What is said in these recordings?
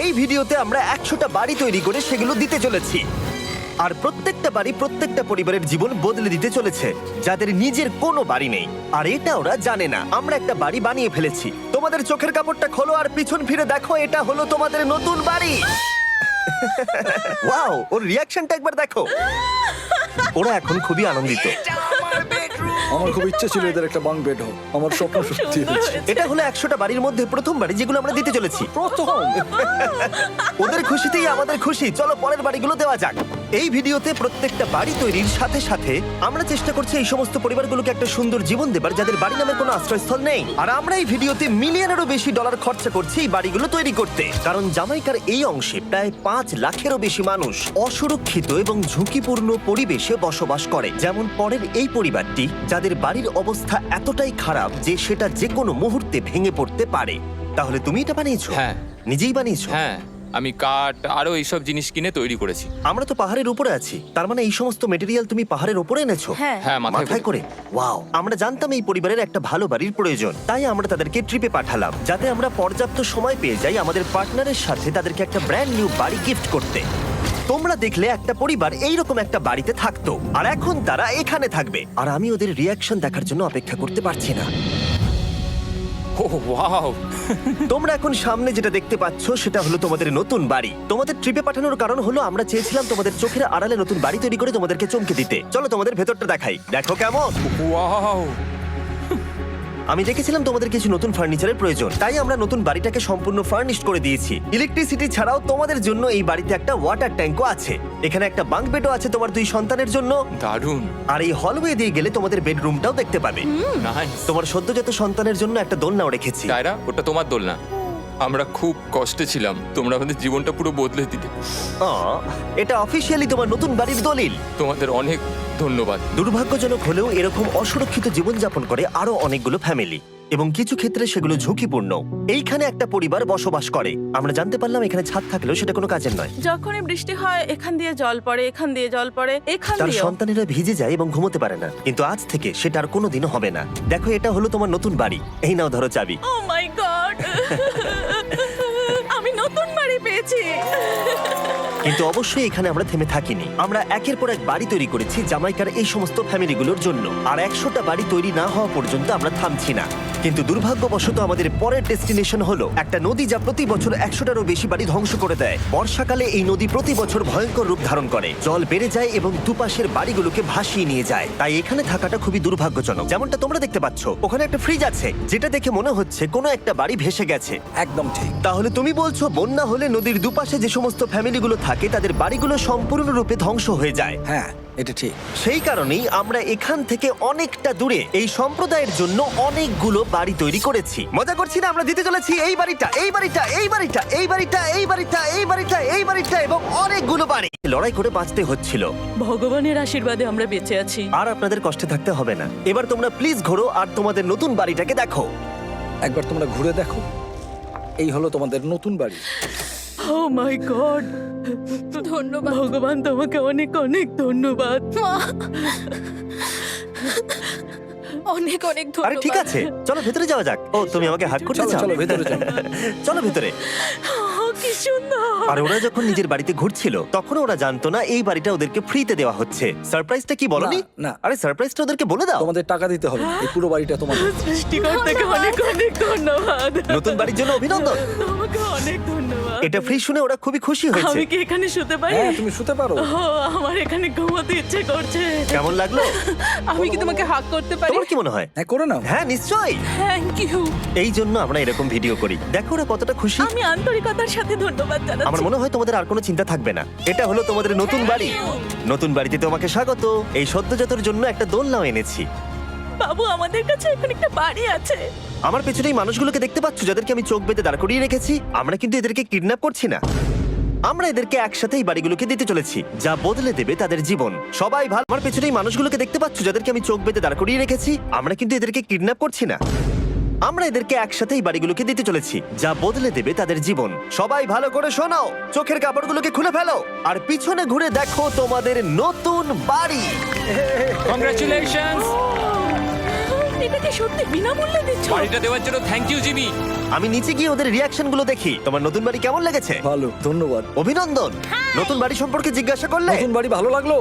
এই ভিডিওতে আমরা 100টা বাড়ি তৈরি করে সেগুলো দিতে চলেছি। আর প্রত্যেকটা বাড়ি প্রত্যেকটা পরিবারের জীবন বদলে দিতে চলেছে, যাদের নিজের কোনো বাড়ি নেই। আর এটা ওরা জানে না। আমরা একটা বাড়ি বানিয়ে ফেলেছি। তোমাদের চোখের কাপড়টা খোলো আর পিছন ফিরে দেখো, এটা হলো তোমাদের নতুন বাড়ি। ওয়াও, ওর রিয়াকশনটা একবার দেখো। ওরা এখন খুবই আনন্দিত। আমার খুব ইচ্ছে ছিল এদের একটা বাং বেড হোক, আমার স্বপ্ন সত্যি হয়েছে। এটা হলো 100টা বাড়ির মধ্যে প্রথম বাড়ি যেগুলো আমরা দিতে চলেছি। প্রথম ওদের খুশিতেই আমাদের খুশি। চলো পরের বাড়িগুলো দেওয়া যাক। এই ভিডিওতে প্রত্যেকটা বাড়ি তৈরির সাথে সাথে আমরা চেষ্টা করছি এই সমস্ত পরিবারগুলোকে একটা সুন্দর জীবন দেবার যাদের বাড়ি নামের কোনো আশ্রয়স্থল নেই। আর আমরা এই ভিডিওতে মিলিয়নেরও বেশি ডলার খরচা করছি এই বাড়িগুলো তৈরি করতে, কারণ জামাইকার এই অংশে প্রায় 5 লাখেরও বেশি মানুষ অসুরক্ষিত এবং ঝুঁকিপূর্ণ পরিবেশে বসবাস করে। যেমন পরের এই পরিবারটি, যাদের বাড়ির অবস্থা এতটাই খারাপ যে সেটা যে কোনো মুহূর্তে ভেঙে পড়তে পারে। তাহলে তুমি এটা বানিয়েছো? হ্যাঁ। নিজেই বানিয়েছো? হ্যাঁ, আমি কাঠ আরো এইসব জিনিস কিনে তৈরি করেছি। আমরা তো পাহাড়ের উপরে আছি, তার মানে এই সমস্ত মেটেরিয়াল তুমি পাহাড়ের উপরে এনেছো? হ্যাঁ। হ্যাঁ, মাথায় করে। ওয়াও, আমরা জানতাম এই পরিবারের একটা ভালো বাড়ির প্রয়োজন, তাই আমরা তাদেরকে ট্রিপে পাঠালাম যাতে আমরা পর্যাপ্ত সময় পেয়ে যাই আমাদের পার্টনারের সাথে তাদেরকে একটা ব্র্যান্ড নিউ বাড়ি গিফট করতে। তোমরা দেখলে একটা পরিবার এইরকম একটা বাড়িতে থাকতো, আর এখন তারা এখানে থাকবে। আর আমি ওদের রিয়াকশন দেখার জন্য অপেক্ষা করতে পারছি না। ও ওয়াও, তোমরা এখন সামনে যেটা দেখতে পাচ্ছ সেটা হলো তোমাদের নতুন বাড়ি। তোমাদের ট্রিপে পাঠানোর কারণ হলো আমরা চেয়েছিলাম তোমাদের চোখের আড়ালে নতুন বাড়ি তৈরি করে তোমাদেরকে চমকে দিতে। চলো তোমাদের ভেতরটা দেখাই, দেখো কেমন। ওয়াও। আমি দেখেছিলাম তোমাদের কিছু নতুন ফার্নিচারের প্রয়োজন, তাই আমরা নতুন বাড়িটাকে সম্পূর্ণ ফার্নিশড করে দিয়েছি। ইলেকট্রিসিটি ছাড়াও তোমাদের জন্য এই বাড়িতে একটা ওয়াটার ট্যাঙ্কও আছে। এখানে একটা বাঙ্ক বেডও আছে তোমার 2 সন্তানের জন্য। দারুণ। আর এই হলওয়ে দিয়ে গেলে তোমাদের বেডরুমটাও দেখতে পাবে। নাইস। তোমার সদ্যজাত সন্তানের জন্য একটা দোলনাও রেখেছি। টায়রা, ওটা তোমার দোলনা। আমরা খুব কষ্টে ছিলাম, তোমরা আমাদের জীবনটা পুরো বদলে দিতে। এটা অফিসিয়ালি তোমার নতুন বাড়ির দলিল। তোমাদের অনেক ধন্যবাদ। দুর্ভাগ্যজনক হলেও এরকম অসুরক্ষিত জীবনযাপন করে আরো অনেকগুলো ফ্যামিলি, এবং কিছু ক্ষেত্রে সেগুলো ঝুঁকিপূর্ণ। এইখানে একটা পরিবার বসবাস করে। আমরা জানতে পারলাম এখানে ছাদ থাকলেও সেটা কোনো কাজের নয়। যখনই বৃষ্টি হয় এখান দিয়ে জল পড়ে, এখান দিয়ে জল পড়ে, এখান তার দিয়ে। সন্তানেরা ভিজে যায় এবং ঘুমোতে পারে না, কিন্তু আজ থেকে সেটা আর কোনোদিনও হবে না। দেখো, এটা হলো তোমার নতুন বাড়ি। এই নাও, ধরো চাবি। ও মাই গড, আমি নতুন বাড়ি পেয়েছি। কিন্তু অবশ্যই এখানে আমরা থেমে থাকিনি। আমরা একের পর এক বাড়ি তৈরি করেছি জামাইকার এই সমস্ত ফ্যামিলিগুলোর জন্য। আর 100টা বাড়ি তৈরি না হওয়া পর্যন্ত আমরা থামছি না। কিন্তু দুর্ভাগ্যবশত আমাদের পরের ডেস্টিনেশন হলো একটা নদী যা প্রতি বছর 100টারও বেশি বাড়ি ধ্বংস করে দেয়। বর্ষাকালে এই নদী প্রতি বছর ভয়ঙ্কর রূপ ধারণ করে, জল বেড়ে যায় এবং দুপাশের বাড়িগুলোকে ভাসিয়ে নিয়ে যায়। তাই এখানে থাকাটা খুবই দুর্ভাগ্যজনক। যেমনটা তোমরা দেখতে পাচ্ছ, ওখানে একটা ফ্রিজ আছে যেটা দেখে মনে হচ্ছে কোনো একটা বাড়ি ভেসে গেছে। একদম ঠিক। তাহলে তুমি বলছো বন্যা হলে নদীর দুপাশে যে সমস্ত ফ্যামিলিগুলো থাকে তাদের বাড়িগুলো সম্পূর্ণরূপে ধ্বংস হয়ে যায়। হ্যাঁ, এটা ঠিক। সেই কারণেই আমরা এখান থেকে অনেকটা দূরে এই সম্প্রদায়ের জন্য অনেকগুলো বাড়ি তৈরি করেছি। মজা করছি না? আমরা দিতে চলেছি এই বাড়িটা, এই বাড়িটা, এই বাড়িটা, এই বাড়িটা, এই বাড়িটা, এই বাড়িটা, এই বাড়িটা এবং অনেকগুলো বাড়ি। লড়াই করে বাঁচতে হচ্ছিল। ভগবানের আশীর্বাদে আমরা বেঁচে আছি। আর আপনাদের কষ্টে থাকতে হবে না। এবার তোমরা প্লিজ ঘোরো আর তোমাদের নতুন বাড়িটাকে দেখো। একবার তোমরা ঘুরে দেখো, এই হলো তোমাদের নতুন বাড়ি। ও মাই গড, ধন্যবাদ ভগবান, তোমাকে অনেক অনেক ধন্যবাদ। অনেক অনেক ধন্যবাদ। আরে ঠিক আছে, চলো ভেতরে যাওয়া যাক। ও, তুমি আমাকে হাত করতে চলো, চাও? চলো, ভেতরে চলো। চলো ভেতরে। কি সুন্দর। আর ওরা যখন নিজের বাড়িতে ঘুরছিল তখন ওরা জানতো না এই বাড়িটা ওদেরকে ফ্রিতে দেওয়া হচ্ছে। সারপ্রাইজটা কি বলনি? না, না। আরে সারপ্রাইজটা ওদেরকে বলে দাও। তোমাদের টাকা দিতে হবে, এই পুরো বাড়িটা তোমাদের। সৃষ্টিকর্তাকে অনেক অনেক ধন্যবাদ। নতুন বাড়ির জন্য অভিনন্দন। তোমাকে অনেক ধন্যবাদ। এটা ফ্রি শুনে ওরা খুবই খুশি হয়েছে। আমি কি এখানে শুতে পারি? হ্যাঁ, তুমি শুতে পারো। ও, আমার এখানে ঘুমোতে ইচ্ছে করছে। কেমন লাগলো? আমি কি তোমাকে হাগ করতে পারি? তোমার কি মনে হয়? হ্যাঁ, করে নাও। হ্যাঁ, নিশ্চয়ই। Thank you. এই জন্য আমরা এরকম ভিডিও করি। দেখো ওরা কতটা খুশি। আমি আন্তরিকতার সাথে ধন্যবাদ আমার জানাচ্ছি। মনে হয় তোমাদের আর কোনো চিন্তা থাকবে না। এটা হলো তোমাদের নতুন বাড়ি। নতুন বাড়িতে তোমাকে স্বাগত। এই সদ্যজাতর জন্য একটা দোলনাও এনেছি। বাবু, আমাদের কাছে এখন একটা বাড়ি আছে। আমার পেছনে এই মানুষগুলোকে দেখতে পাচ্ছ যাদেরকে আমি চোখ বেঁধে দাঁড় করিয়ে রেখেছি? আমরা কিন্তু এদেরকে কিডন্যাপ করছি না। আমরা এদেরকে একসাথে এই বাড়িগুলোকে দিতে চলেছি যা বদলে দেবে তাদের জীবন। সবাই ভালো। আমার পেছনে এই মানুষগুলোকে দেখতে পাচ্ছ যাদেরকে আমি চোখ বেঁধে দাঁড় করিয়ে রেখেছি? আমরা কিন্তু এদেরকে কিডন্যাপ করছি না। আমরা এদেরকে একসাথে এই বাড়িগুলোকে দিতে চলেছি যা বদলে দেবে তাদের জীবন। সবাই ভালো করে শোনো, চোখের কাপড়গুলোকে খুলে ফেলো আর পিছনে ঘুরে দেখো তোমাদের নতুন বাড়ি। কংগ্রাচুলেশনস। এটা কি সত্যি বিনামূল্যে দিচ্ছ? বাড়িটা দেওয়ার জন্য থ্যাংক ইউ জিমি। আমি নিচে গিয়ে ওদের রিয়াকশন গুলো দেখি। তোমার নতুন বাড়ি কেমন লেগেছে? ভালো, ধন্যবাদ। অভিনন্দন। নতুন বাড়ি সম্পর্কে জিজ্ঞাসা করলে? নতুন বাড়ি ভালো লাগলো?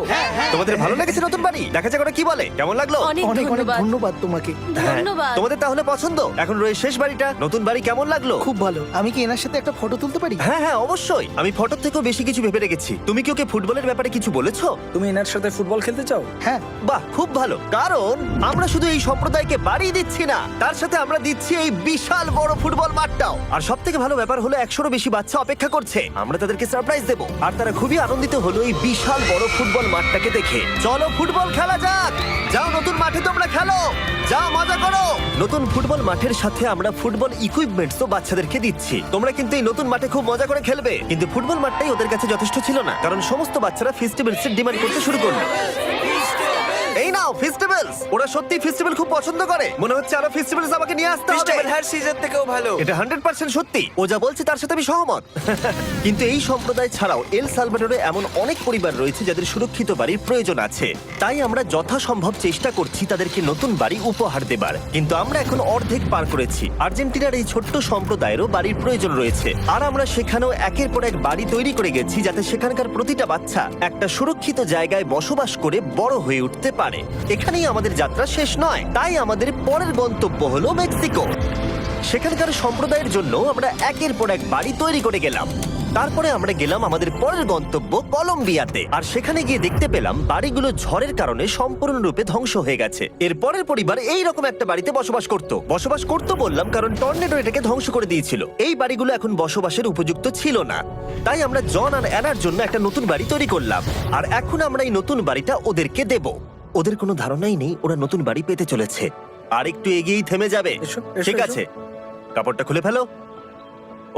তোমাদের ভালো লেগেছে নতুন বাড়ি? দেখা যাক ওরা কি বলে। কেমন লাগলো? অনেক অনেক অনেক ধন্যবাদ। ধন্যবাদ তোমাকে। হ্যাঁ, ধন্যবাদ। তোমাদের তাহলে পছন্দ। এখন রয়েছে শেষ বাড়িটা। নতুন বাড়ি কেমন লাগলো? খুব ভালো। আমি কি এনার সাথে একটা ফটো তুলতে পারি? হ্যাঁ হ্যাঁ অবশ্যই। আমি ফটোর থেকেও বেশি কিছু ভেবে রেখেছি। তুমি কি ওকে ফুটবলের ব্যাপারে কিছু বলেছো? তুমি এনার সাথে ফুটবল খেলতে চাও? হ্যাঁ। বাহ, খুব ভালো। কারণ আমরা শুধু এই সম্প্রদায়কে বাড়ি দিচ্ছি না, তার সাথে আমরা দিচ্ছি এই বিশাল বড় ফুটবল মাঠটাও। আর সব থেকে ভালো ব্যাপার হলো 100-রও বেশি বাচ্চা অপেক্ষা করছে। আমরা তাদেরকে সারপ্রাইজ দেব। আর তারা খুবই আনন্দিত হলো এই বিশাল বড় ফুটবল মাঠটাকে দেখে। চলো ফুটবল খেলা যাক। যাও নতুন মাঠে তোমরা খেলো, যাও মজা করো। নতুন ফুটবল মাঠের সাথে আমরা ফুটবল ইকুইপমেন্টস তো বাচ্চাদেরকে দিচ্ছি। তোমরা কিন্তু এই নতুন মাঠে খুব মজা করে খেলবে। কিন্তু ফুটবল মাঠটাই ওদের কাছে যথেষ্ট ছিল না, কারণ সমস্ত বাচ্চারা ফেস্টিভ্যালস এর ডিমান্ড করতে শুরু করলো। এই নাও ফেস্টিভ্যালস। ওরা সত্যি ফেস্টিভ্যাল খুব পছন্দ করে। মনে হচ্ছে আরো ফেস্টিভ্যালস আমাকে নিয়ে আসতে হবে। হার সিজন থেকেও ভালো। এটা 100% সত্যি। ও যা বলছে তার সাথে আমি সহমত। কিন্তু এই সম্প্রদায় ছাড়াও এল সালভাডোরে এমন অনেক পরিবার রয়েছে যাদের সুরক্ষিত বাড়ির প্রয়োজন আছে। তাই আমরা যথাসম্ভব চেষ্টা করছি তাদেরকে নতুন বাড়ি উপহার দেবার। কিন্তু আমরা এখন অর্ধেক পার করেছি। আর্জেন্টিনার এই ছোট্ট সম্প্রদায়েরও বাড়ির প্রয়োজন রয়েছে। আর আমরা সেখানেও একের পর এক বাড়ি তৈরি করে গেছি, যাতে সেখানকার প্রতিটা বাচ্চা একটা সুরক্ষিত জায়গায় বসবাস করে বড় হয়ে উঠতে পারে। এখানেই আমাদের যাত্রা শেষ নয়। তাই আমাদের পরের গন্তব্য হলো মেক্সিকো। সেখানকার সম্প্রদায়ের জন্য আমরা একের পর এক বাড়ি তৈরি করে গেলাম। তারপরে আমরা গেলাম আমাদের পরের গন্তব্য কলম্বিয়াতে। আর সেখানে গিয়ে দেখতে পেলাম বাড়িগুলো ঝড়ের কারণে সম্পূর্ণরূপে ধ্বংস হয়ে গেছে। এর পরের পরিবার এই রকম একটা বাড়িতে বসবাস করত বললাম কারণ টর্নেডো এটাকে ধ্বংস করে দিয়েছিল। এই বাড়িগুলো এখন বসবাসের উপযুক্ত ছিল না। তাই আমরা জন আর অ্যানার জন্য একটা নতুন বাড়ি তৈরি করলাম। আর এখন আমরা এই নতুন বাড়িটা ওদেরকে দেব। ওদের কোনো ধারণাই নেই ওরা নতুন বাড়ি পেতে চলেছে। আর একটু এগিয়েই থেমে যাবে। এসো, এসো, ঠিক এসো। আছে, কাপড়টা খুলে ফেলো।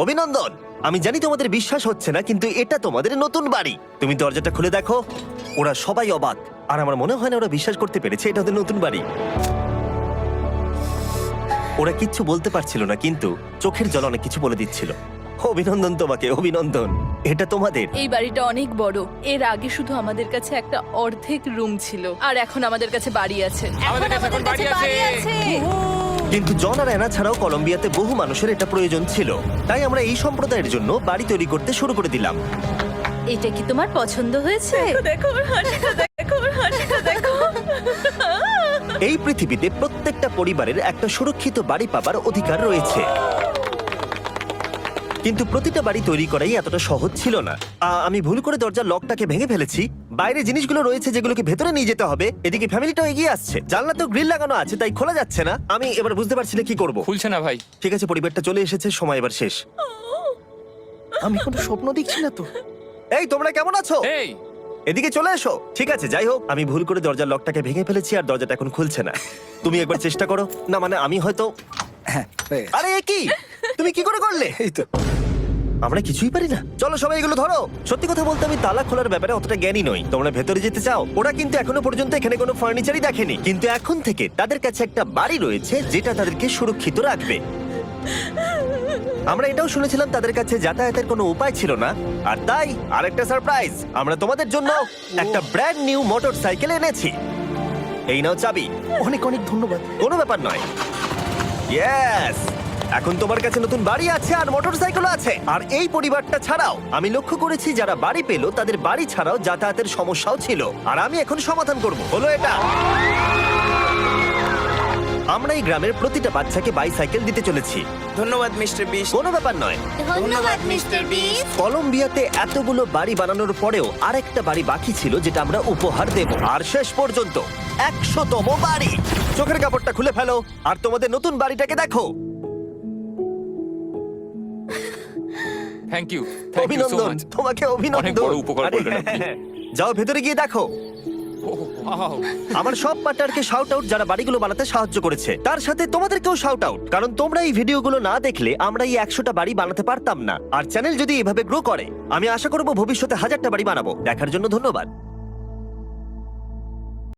অভিনন্দন। আমি জানি তোমাদের বিশ্বাস হচ্ছে না, কিন্তু এটা তোমাদের নতুন বাড়ি। তুমি দরজাটা খুলে দেখো। ওরা সবাই অবাক। আর আমার মনে হয় না ওরা বিশ্বাস করতে পেরেছে এটা ওদের নতুন বাড়ি। ওরা কিচ্ছু বলতে পারছিল না, কিন্তু চোখের জল অনেক কিছু বলে দিচ্ছিল। অভিনন্দন তোমাকে, অভিনন্দন। এটা তোমাদের। এই বাড়িটা অনেক বড়। এর আগে শুধু আমাদের কাছে একটা অর্ধেক রুম ছিল, আর এখন আমাদের কাছে বাড়ি আছে। আমাদের কাছে এখন বাড়ি আছে। কিন্তু জন আর অ্যানা ছাড়াও কলম্বিয়াতে বহু মানুষের এটা প্রয়োজন ছিল। তাই আমরা এই সম্প্রদায়ের জন্য বাড়ি তৈরি করতে শুরু করে দিলাম। এটা কি তোমার পছন্দ হয়েছে? দেখো ওর হাসিটা, দেখো ওর হাসিটা, দেখো। এই পৃথিবীতে প্রত্যেকটা পরিবারের একটা সুরক্ষিত বাড়ি পাবার অধিকার রয়েছে। কিন্তু প্রতিটা বাড়ি তৈরি করাই এতটা সহজ ছিল না। আমি ভুল করে দরজার লকটাকে ভেঙে ফেলেছি। বাইরে জিনিসগুলো রয়েছে যেগুলোকে ভেতরে নিয়ে যেতে হবে। এদিকে ফ্যামিলিটাও এগিয়ে আসছে। জানলা তো গ্রিল লাগানো আছে, তাই খোলা যাচ্ছে না। আমি এবার বুঝতে পারছি না কি করব। খুলছে না ভাই। ঠিক আছে, পরিবারটা চলে এসেছে, সময় এবার শেষ। আমি কোনো স্বপ্ন দেখছি না তো। এই তোমরা কেমন আছো? এই এদিকে চলে এসো। ঠিক আছে, যাই হোক, আমি ভুল করে দরজার লকটাকে ভেঙে ফেলেছি আর দরজাটা এখন খুলছে না। তুমি একবার চেষ্টা করো না। মানে আমি হয়তো। হ্যাঁ, হয়ে গেছে। আরে এ কি, তুমি কি করে করলে? এই তো। আমরা কিছুই পারি না। চলো সবাই এগুলো ধরো। সত্যি কথা বলতে আমি তালা খোলার ব্যাপারে অতটা জ্ঞানী নই। তোমরা ভেতরে যেতে চাও? ওরা কিন্তু এখনো পর্যন্ত এখানে কোনো ফার্নিচারই দেখেনি। কিন্তু এখন থেকে তাদের কাছে একটা বাড়ি রয়েছে যেটা তাদেরকে সুরক্ষিত রাখবে। আমরা এটাও শুনেছিলাম তাদের কাছে যাতায়াতের কোনো উপায় ছিল না। আর তাই আরেকটা সারপ্রাইজ, আমরা তোমাদের জন্য একটা ব্র্যান্ড নিউ মোটরসাইকেল এনেছি। এই নাও চাবি। অনেক অনেক ধন্যবাদ। কোনো ব্যাপার নয়। ইয়েস, এখন তোমার কাছে নতুন বাড়ি আছে আর মোটরসাইকেলও আছে। আর এই পরিবারটা ছাড়াও আমি লক্ষ্য করেছি যারা বাড়ি পেল তাদের বাড়ি ছাড়াও যাতায়াতের সমস্যাও ছিল। আর আমি এখন সমাধান করব, হলো এটা। আমরা এই গ্রামের প্রতিটা বাচ্চাকে বাইসাইকেল দিতে চলেছি। ধন্যবাদ মিস্টার বিস্ট। কোনো ব্যাপার নয়। ধন্যবাদ মিস্টার বিস্ট। কলম্বিয়াতে এতগুলো বাড়ি বানানোর পরেও আরেকটা বাড়ি বাকি ছিল যেটা আমরা উপহার দেব। আর শেষ পর্যন্ত 100তম বাড়ি। চোখের কাপড়টা খুলে ফেলো আর তোমাদের নতুন বাড়িটাকে দেখো। Thank you, thank you so অভিনন্দন মাচ। তোমাকে, অনেক অভিনন্দন। বড় উপকার আরে, করলেন আপনি। যাও ভেতরে গিয়ে দেখো। ওয়াও। আমার সব পার্টনারকে শাউট আউট যারা বাড়িগুলো বানাতে সাহায্য করেছে। তার সাথে তোমাদেরকেও শাউট আউট, কারণ তোমরা এই ভিডিওগুলো না দেখলে আমরা এই 100টা বাড়ি বানাতে পারতাম না। আর চ্যানেল যদি এভাবে গ্রো করে, আমি আশা করব ভবিষ্যতে 1000টা বাড়ি বানাবো। দেখার জন্য ধন্যবাদ।